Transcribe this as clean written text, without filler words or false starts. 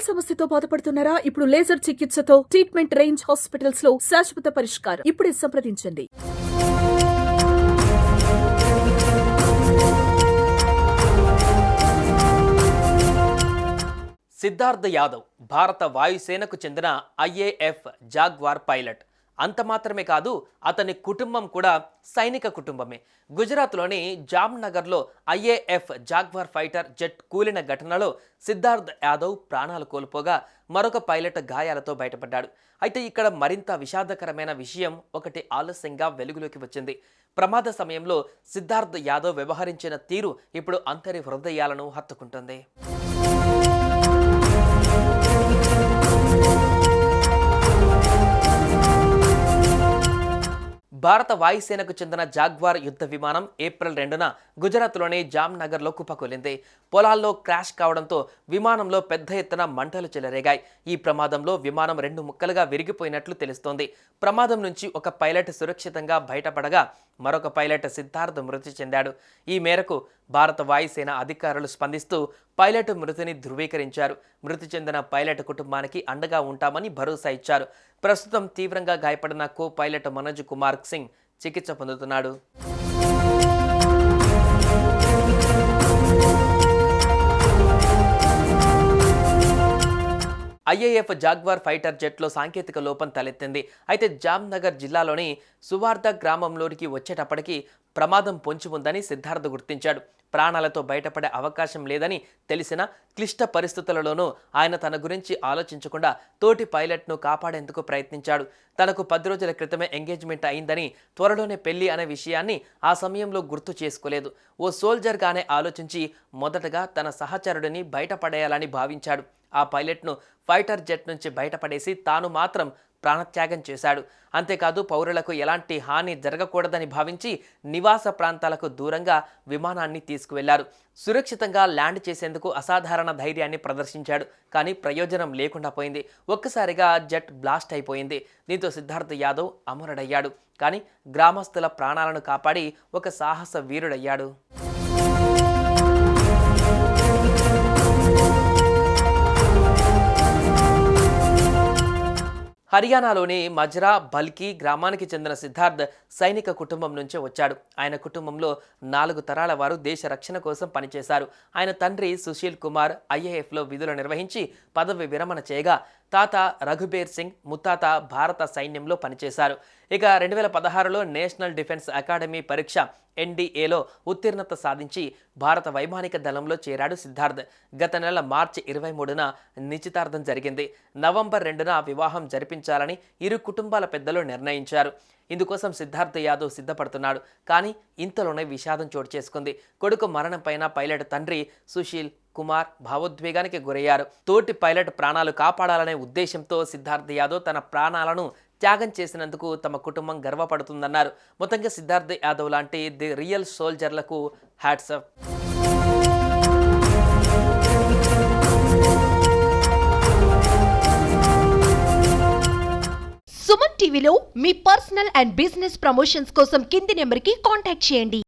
వేల్ సమస్యతో బాధపడుతున్నారా? ఇప్పుడు లేజర్ చికిత్సతో ట్రీట్మెంట్ రేంజ్ హాస్పిటల్స్ లో శాశ్వత పరిష్కారం. ఇప్పుడే సంప్రదించండి. సిద్ధార్థ్ యాదవ్ భారత వాయుసేనకు చెందిన ఐఏఎఫ్ జాగ్వార్ పైలట్. అంత మాత్రమే కాదు, అతని కుటుంబం కూడా సైనిక కుటుంబమే. గుజరాత్లోని జామ్నగర్లో ఐఏఎఫ్ జాగ్వార్ ఫైటర్ జెట్ కూలిన ఘటనలో సిద్ధార్థ్ యాదవ్ ప్రాణాలు కోల్పోగా మరొక పైలట్ గాయాలతో బయటపడ్డాడు. అయితే ఇక్కడ మరింత విషాదకరమైన విషయం ఒకటి ఆలస్యంగా వెలుగులోకి వచ్చింది. ప్రమాద సమయంలో సిద్ధార్థ్ యాదవ్ వ్యవహరించిన తీరు ఇప్పుడు అందరి హృదయాలను హత్తుకుంటుంది. భారత వాయుసేనకు చెందిన జాగ్వార్ యుద్ధ విమానం ఏప్రిల్ 2న గుజరాత్లోని జామ్నగర్లో కుప్పకూలింది. పొలాల్లో క్రాష్ కావడంతో విమానంలో పెద్ద ఎత్తున మంటలు చెలరేగాయి. ఈ ప్రమాదంలో విమానం 2 ముక్కలుగా విరిగిపోయినట్లు తెలుస్తోంది. ప్రమాదం నుంచి ఒక పైలట్ సురక్షితంగా బయటపడగా మరొక పైలట్ సిద్ధార్థ్ మృతి చెందాడు. ఈ మేరకు భారత వాయుసేన అధికారులు స్పందిస్తూ పైలట్ మృతిని ధృవీకరించారు. మృతి చెందిన పైలట్ కుటుంబానికి అండగా ఉంటామని భరోసా ఇచ్చారు. ప్రస్తుతం తీవ్రంగా గాయపడిన కో పైలట్ మనోజ్ కుమార్ సింగ్ చికిత్స పొందుతున్నాడు. ఐఏఎఫ్ జాగ్వార్ ఫైటర్ జెట్లో సాంకేతిక లోపం తలెత్తింది. అయితే జామ్నగర్ జిల్లాలోని సువార్ద గ్రామంలోనికి వచ్చేటప్పటికి ప్రమాదం పొంచి ఉందని సిద్ధార్థ్ గుర్తించాడు. ప్రాణాలతో బయటపడే అవకాశం లేదని తెలిసిన క్లిష్ట పరిస్థితులలోనూ ఆయన తన గురించి ఆలోచించకుండా తోటి పైలట్ను కాపాడేందుకు ప్రయత్నించాడు. తనకు 10 రోజుల క్రితమే ఎంగేజ్మెంట్ అయిందని, త్వరలోనే పెళ్లి అనే విషయాన్ని ఆ సమయంలో గుర్తు చేసుకోలేదు. ఓ సోల్జర్గానే ఆలోచించి మొదటగా తన సహచరుడిని బయటపడేయాలని భావించాడు. ఆ పైలట్ను ఫైటర్ జెట్ నుంచి బయటపడేసి తాను మాత్రం ప్రాణత్యాగం చేశాడు. అంతేకాదు పౌరులకు ఎలాంటి హాని జరగకూడదని భావించి నివాస ప్రాంతాలకు దూరంగా విమానాన్ని తీసుకువెళ్లారు. సురక్షితంగా ల్యాండ్ చేసేందుకు అసాధారణ ధైర్యాన్ని ప్రదర్శించాడు. కానీ ప్రయోజనం లేకుండా పోయింది. ఒక్కసారిగా జెట్ బ్లాస్ట్ అయిపోయింది. దీంతో సిద్ధార్థ్ యాదవ్ అమరుడయ్యాడు. కానీ గ్రామస్తుల ప్రాణాలను కాపాడి ఒక సాహస వీరుడయ్యాడు. హర్యానాలోని మజ్రా బల్కి గ్రామానికి చెందిన సిద్ధార్థ్ సైనిక కుటుంబం నుంచే వచ్చాడు. ఆయన కుటుంబంలో 4 తరాల వారు దేశ రక్షణ కోసం పనిచేశారు. ఆయన తండ్రి సుశీల్ కుమార్ ఐఏఎఫ్లో విధులు నిర్వహించి పదవి విరమణ చేయగా తాత రఘుబీర్ సింగ్ ముత్తాత భారత సైన్యంలో పనిచేశారు. ఇక 2016లో నేషనల్ డిఫెన్స్ అకాడమీ పరీక్ష NDAలో ఉత్తీర్ణత సాధించి భారత వైమానిక దళంలో చేరాడు సిద్ధార్థ్. గత నెల మార్చి 23న నిశ్చితార్థం జరిగింది. నవంబర్ 2న వివాహం జరిపించాలని ఇరు కుటుంబాల పెద్దలు నిర్ణయించారు. ఇందుకోసం సిద్ధార్థ్ యాదవ్ సిద్ధపడుతున్నాడు. కానీ ఇంతలోనే విషాదం చోటు చేసుకుంది. కొడుకు మరణంపైన పైలట్ తండ్రి సుశీల్ కుమార్ భావోద్వేగానికి గురయ్యారు. తోటి పైలట్ ప్రాణాలు కాపాడాలనే ఉద్దేశంతో సిద్ధార్థ్ యాదవ్ తన ప్రాణాలను త్యాగం చేసినందుకు తమ కుటుంబం గర్వపడుతుందన్నారు. మొత్తంగా సిద్ధార్థ్ యాదవ్ లాంటి ది రియల్ సోల్జర్లకు హ్యాట్స్ ఆఫ్. సుమన్ టీవీలో మీ పర్సనల్ అండ్ బిజినెస్ ప్రమోషన్స్ కోసం కింది నెంబర్కి కాంటాక్ట్ చేయండి.